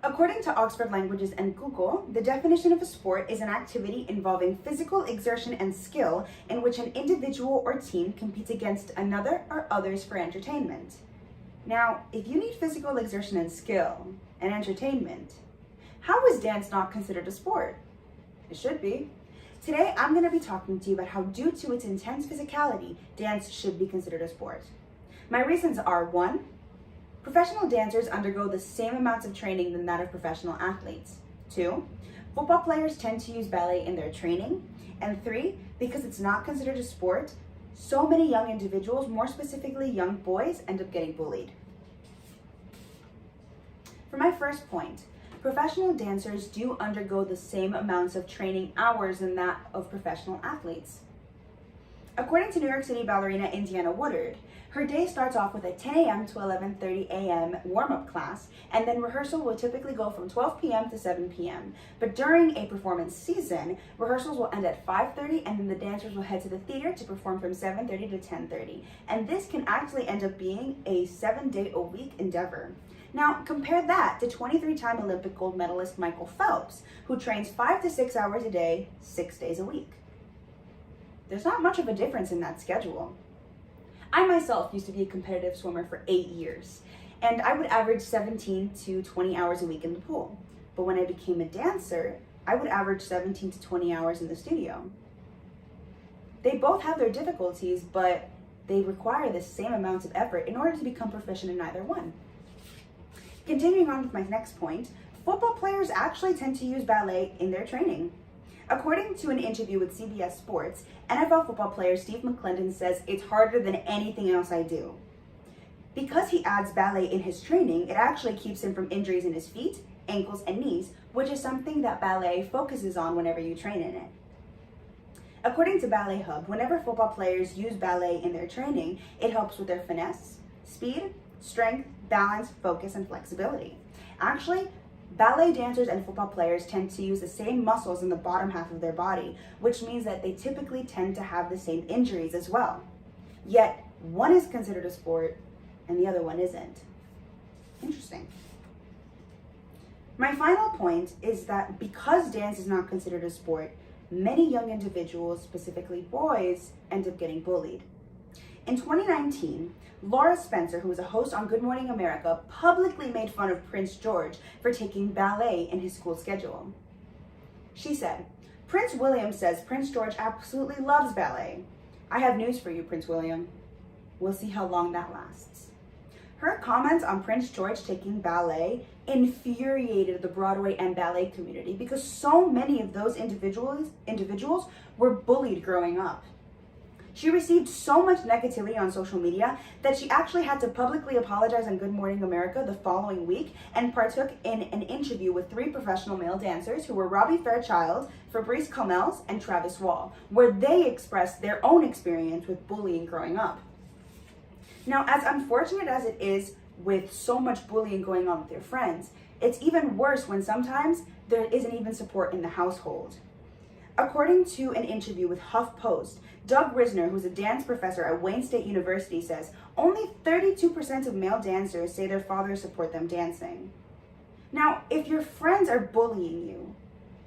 According to Oxford Languages and Google, the definition of a sport is an activity involving physical exertion and skill in which an individual or team competes against another or others for entertainment. Now, if you need physical exertion and skill and entertainment, how is dance not considered a sport? It should be. Today, I'm going to be talking to you about how, due to its intense physicality, dance should be considered a sport. My reasons are: 1, professional dancers undergo the same amounts of training than that of professional athletes. 2, football players tend to use ballet in their training. And 3, because it's not considered a sport, so many young individuals, more specifically young boys, end up getting bullied. For my first point, professional dancers do undergo the same amounts of training hours than that of professional athletes. According to New York City ballerina Indiana Woodard, her day starts off with a 10 a.m. to 11:30 a.m. warm-up class, and then rehearsal will typically go from 12 p.m. to 7 p.m. But during a performance season, rehearsals will end at 5:30, and then the dancers will head to the theater to perform from 7:30 to 10:30. And this can actually end up being a 7-day-a-week endeavor. Now, compare that to 23-time Olympic gold medalist Michael Phelps, who trains 5 to 6 hours a day, 6 days a week. There's not much of a difference in that schedule. I myself used to be a competitive swimmer for 8 years, and I would average 17 to 20 hours a week in the pool. But when I became a dancer, I would average 17 to 20 hours in the studio. They both have their difficulties, but they require the same amounts of effort in order to become proficient in either one. Continuing on with my next point, football players actually tend to use ballet in their training. According to an interview with CBS Sports, NFL football player Steve McClendon says it's harder than anything else I do. Because he adds ballet in his training, it actually keeps him from injuries in his feet, ankles, and knees, which is something that ballet focuses on whenever you train in it. According to Ballet Hub, whenever football players use ballet in their training, it helps with their finesse, speed, strength, balance, focus, and flexibility. Actually, ballet dancers and football players tend to use the same muscles in the bottom half of their body, which means that they typically tend to have the same injuries as well. Yet, one is considered a sport and the other one isn't. Interesting. My final point is that because dance is not considered a sport, many young individuals, specifically boys, end up getting bullied. In 2019, Laura Spencer, who was a host on Good Morning America, publicly made fun of Prince George for taking ballet in his school schedule. She said, "Prince William says Prince George absolutely loves ballet. I have news for you, Prince William. We'll see how long that lasts." Her comments on Prince George taking ballet infuriated the Broadway and ballet community because so many of those individuals were bullied growing up. She received so much negativity on social media that she actually had to publicly apologize on Good Morning America the following week and partook in an interview with 3 professional male dancers who were Robbie Fairchild, Fabrice Comels, and Travis Wall, where they expressed their own experience with bullying growing up. Now, as unfortunate as it is with so much bullying going on with your friends, it's even worse when sometimes there isn't even support in the household. According to an interview with HuffPost, Doug Risner, who's a dance professor at Wayne State University, says only 32% of male dancers say their fathers support them dancing. Now, if your friends are bullying you,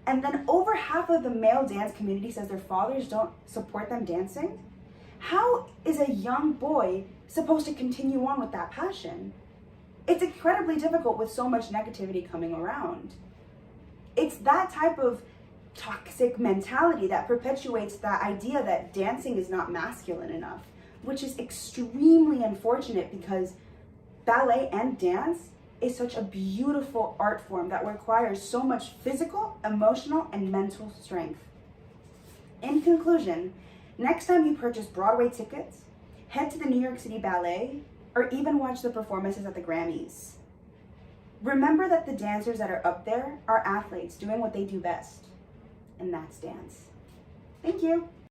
and then over half of the male dance community says their fathers don't support them dancing, how is a young boy supposed to continue on with that passion? It's incredibly difficult with so much negativity coming around. It's that type of toxic mentality that perpetuates the idea that dancing is not masculine enough, which is extremely unfortunate because ballet and dance is such a beautiful art form that requires so much physical, emotional, and mental strength. In conclusion, next time you purchase Broadway tickets, head to the New York City Ballet, or even watch the performances at the Grammys. Remember that the dancers that are up there are athletes doing what they do best, and that's dance. Thank you.